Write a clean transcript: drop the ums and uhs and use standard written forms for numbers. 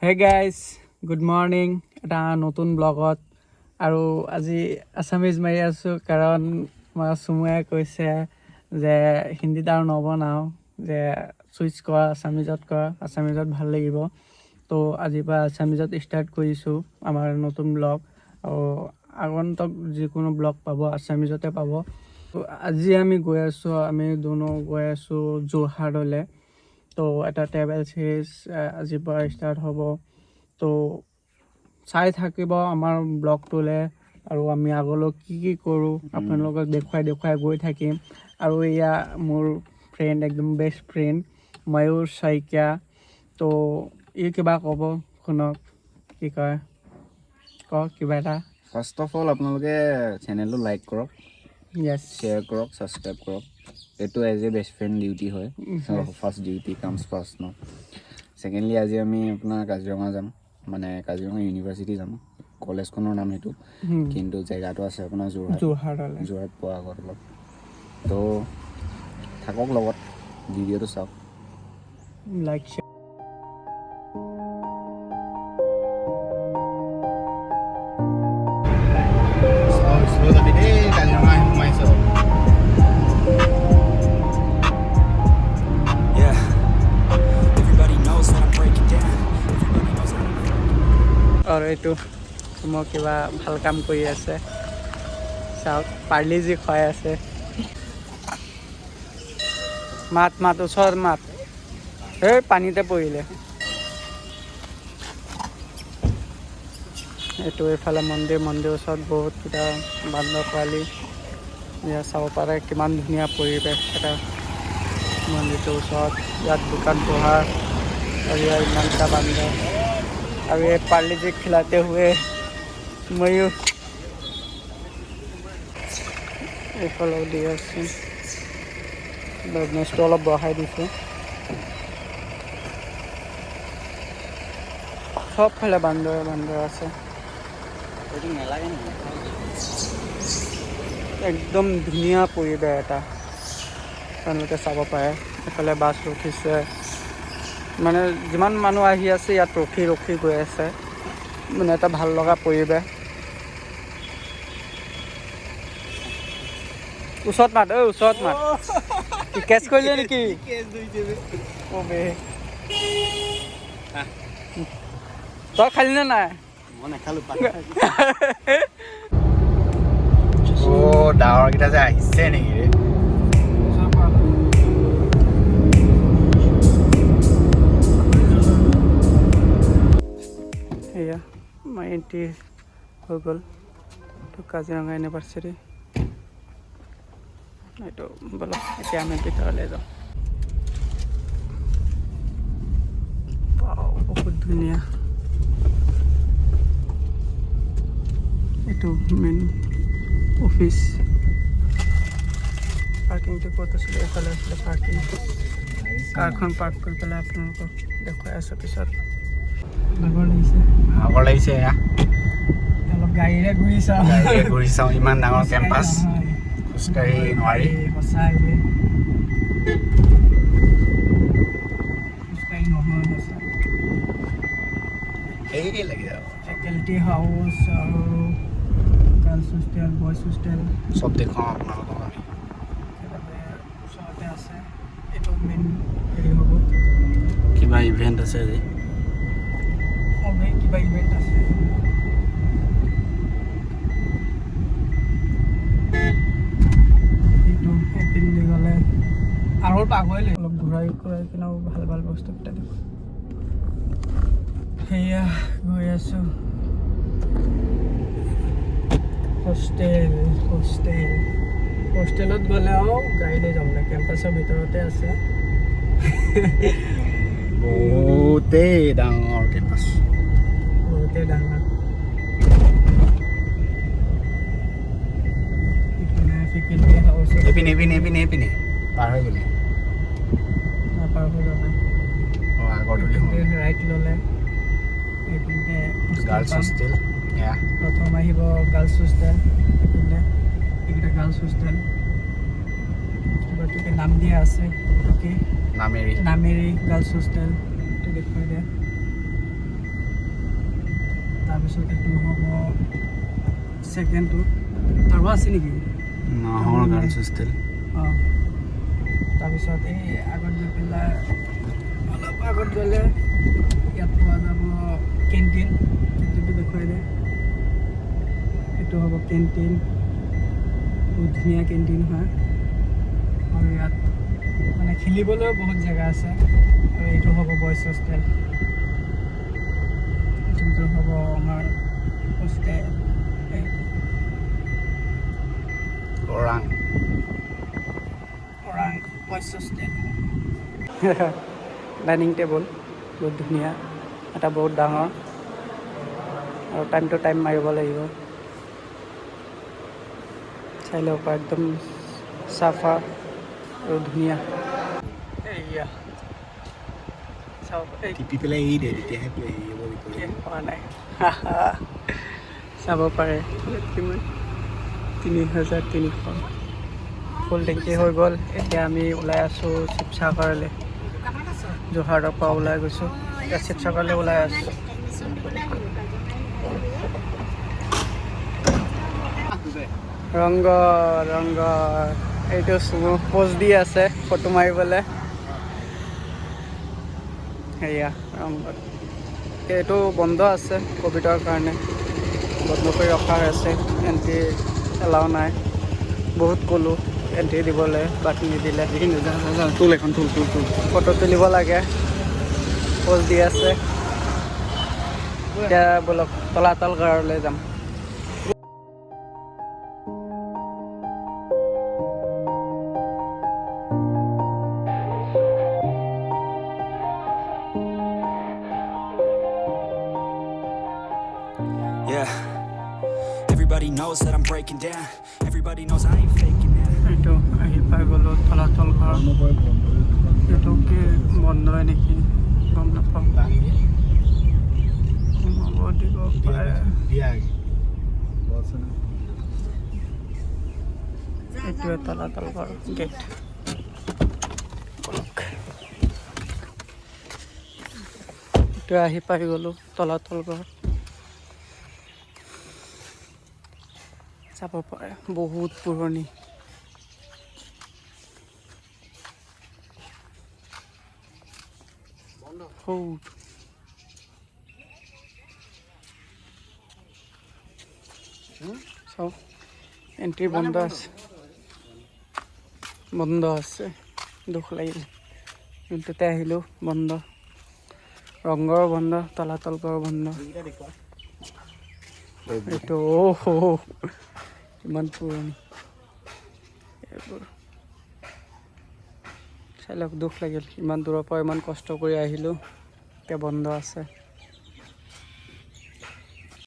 Hey guys, good morning. এটা নতুন ব্লগত আৰু আজি আছামিজ মাৰি আছোঁ কাৰণ মই চুমুৱে কৈছে যে হিন্দীত আৰু নবনাওঁ, যে চুইচ কৰা আছামিজত কৰা, আছামিজত ভাল লাগিব। তো আজিৰ পৰা আছামিজত ষ্টাৰ্ট কৰিছোঁ আমাৰ নতুন ব্লগ। আৰু আগন্তুক যিকোনো ব্লগ পাব আছামিজতে পাব। আজি আমি দুনো গৈ আছোঁ যোৰহাটলৈ। তো এটা ট্ৰেভেল চিৰিজ আজিৰ পৰা ষ্টাৰ্ট হ'ব। তো চাই থাকিব আমাৰ ব্লগটোলৈ আৰু আমি আগলৈ কি কৰোঁ আপোনালোকক দেখুৱাই গৈ থাকিম। আৰু এয়া মোৰ ফ্ৰেণ্ড, একদম বেষ্ট ফ্ৰেণ্ড ময়ূৰ শইকীয়া। তো ই কিবা ক'ব, শুনক কি কয়, কওক কিবা এটা। ফাৰ্ষ্ট অফ অল আপোনালোকে চেনেলটো লাইক কৰক, শ্বেয়াৰ কৰক, ছাবস্ক্ৰাইব কৰক। এইটো as a best friend duty হয়। ফাৰ্ষ্ট ডিউটি কামছ ফাৰ্ষ্ট ন। ছেকেণ্ডলি আজি আমি আপোনাৰ কাজিৰঙা যাম, মানে কাজিৰঙা ইউনিভাৰ্চিটি যাম। কলেজখনৰ নাম সেইটো, কিন্তু জেগাটো আছে আপোনাৰ যোৰহাট পোৱা আগত অলপ। তো থাকক লগত, ভিডিঅ'টো চাওক, লাইক যাবি দেই কাজিৰঙা সোমাইছ। আৰু এইটো মই কিবা ভাল কাম কৰি আছে, চাওক পাৰ্লি যি খুৱাই আছে। মাত ওচৰত মাত, এই পানীতে পৰিলে। এইটো এইফালে মন্দিৰ ওচৰত বহুতকেইটা বান্দৰ পোৱালি ইয়াত চাব পাৰে। কিমান ধুনীয়া পৰিৱেশ এটা মন্দিৰটোৰ ওচৰত। ইয়াত দোকান পোহাৰ আৰু ইয়াৰ ইমানটা বান্দৰ। আৰু এই পাৰ্লি যি খিলাতে হুৱে ময়ূৰ এইফালেও দি আছে। ব্ৰাইটনেছটো অলপ বঢ়াই দিছোঁ। চবফালে বান্দৰ আছে। একদম ধুনীয়া পৰিৱেশ এটা তেওঁলোকে চাব পাৰে। এইফালে বাছ ৰখিছে, মানে যিমান মানুহ আহি আছে ইয়াত ৰখি গৈ আছে। মানে এটা ভাল লগা পৰিৱেশ। ওচৰত মাত, কেচ কৰিলে নেকি? তই খালি নে নাই? মই নাখালোঁ। ডাঙৰকেইটা যে আহিছে নেকি ৰে? এয়া মই এণ্ট্ৰি হৈ গ'ল কাজিৰঙা ইউনিভাৰ্চিটি। এইটো ব'লক এতিয়া আমি ভিতৰলৈ যাওঁ। বহুত ধুনীয়া। এইটো মেইন অফিচ। পাৰ্কিংটো ক'ত আছিলে? এইফালে আছিলে পাৰ্কিং। কাৰখন পাৰ্ক কৰি পেলাই আপোনালোকক দেখুৱাই আছোঁ পিছত। ভাগৰ লাগিছে এয়া অলপ গাড়ীৰে ঘূৰি চাওঁ। ইমান ডাঙৰ কেম্পাছ, খোজকাঢ়ি নোৱাৰি। সঁচাই খোজকাঢ়ি নহয় সঁচাই। হেৰি লাগি যাব। ফেকাল্টি হাউচ আৰু গাৰ্লছ হোষ্টেল, বইজ হোষ্টেল চব দেখুৱাওঁ আপোনালোকক আমি। ওচৰতে আছে। এইটো মেইন হেৰি হ'ব। কিবা ইভেণ্ট আছে আজি? কিবা ইভেণ্ট আছে। এইটো এইপিনে গ'লে আৰু পাগৈ অলপ ঘূৰাই কিনেও ভাল বস্তুকেইটা দিব। সেয়া গৈ আছোঁ। হোষ্টেলত গ'লেও গাড়ীলৈ যাম না, কেম্পাছৰ ভিতৰতে আছে। বহুতেই ডাঙৰ কেম্পাছ, বহুতেই ডাঙৰ। এইপিনে পাৰ হৈ গ'লি? পাৰ হৈ যোৱা নাই। আগৰ ৰাইট ল'লে এইপিনে গাৰ্লছ হোষ্টেল। প্ৰথম আহিব গাৰ্লছ হোষ্টেল। এইপিনে এইকেইটা গাৰ্লছ হোষ্টেল। কিবা নাম দিয়া আছে, নামেৰি গাৰ্লছ হোষ্টেল। দেখুৱাই দে তাৰপিছত এইটো হ'ব ছেকেণ্ডটো আৰু আছে নেকি নাহৰ গাৰ্লছ হোষ্টেল অঁ তাৰপিছত এই আগত গৈ পেলাই অলপ আগত গ'লে ইয়াত পোৱা যাব কেণ্টিনটো দেখুৱাই দে এইটো হ'ব কেণ্টিন বহুত ধুনীয়া কেণ্টিন হয় আৰু ইয়াত মানে খেলিবলৈও বহুত জেগা আছে আৰু এইটো হ'ব বইজ হোষ্টেল যোনটো হ'ব আমাৰ hostel Orang boys hostel dining table বহুত ধুনীয়া এটা বহুত ডাঙৰ আৰু টাইম টু টাইম মাৰিব লাগিব চাই ল'ব পৰা একদম চাফা আৰু ধুনীয়া এয়া চাব টিপি পেলাই এৰি দে তেতিয়াহে হোৱা নাই চাব পাৰে কিমান 3,300 ফুল টেংকি হৈ গ'ল এতিয়া আমি ওলাই আছোঁ শিৱসাগৰলৈ যোৰহাটৰ পৰা ওলাই গৈছোঁ এতিয়া শিৱসাগৰলৈ ওলাই আছোঁ ৰংঘৰ এইটো পোজ দি আছে ফটো মাৰিবলৈ সেয়া ৰংঘৰ এইটো বন্ধ আছে ক'ভিডৰ কাৰণে বন্ধ কৰি ৰখা হৈ আছে এণ্ট্ৰি এলাও নাই বহুত ক'লোঁ এণ্ট্ৰি দিবলৈ বাট নিদিলে তুল এখন তুল ফটো তুলিব লাগে পোজ দি আছে এতিয়া ব'লক তলাতল ঘৰলৈ যাম Yeah, everybody knows that I'm breaking down. Everybody knows I ain't faking that. এইটো আহি পাই গ'লোঁ তলাতল ঘৰ এইটো কি বন্ধ হয় নেকি গম নাপাওঁ সোমাব দিব পাৰে এইটোৱে তলাতল ঘৰ গেট এইটো আহি পাই গ'লোঁ তলাতল ঘৰ চাব পাৰে বহুত পুৰণি চাওক এণ্ট্ৰি বন্ধ আছে দুখ লাগিল যোনটোতে আহিলোঁ বন্ধ ৰংঘৰ বন্ধ তলাতল ঘৰ বন্ধ এইটো ইমান পুৰণি এইবোৰ চাই লওক দুখ লাগিল ইমান দূৰৰ পৰা ইমান কষ্ট কৰি আহিলোঁ এতিয়া বন্ধ আছে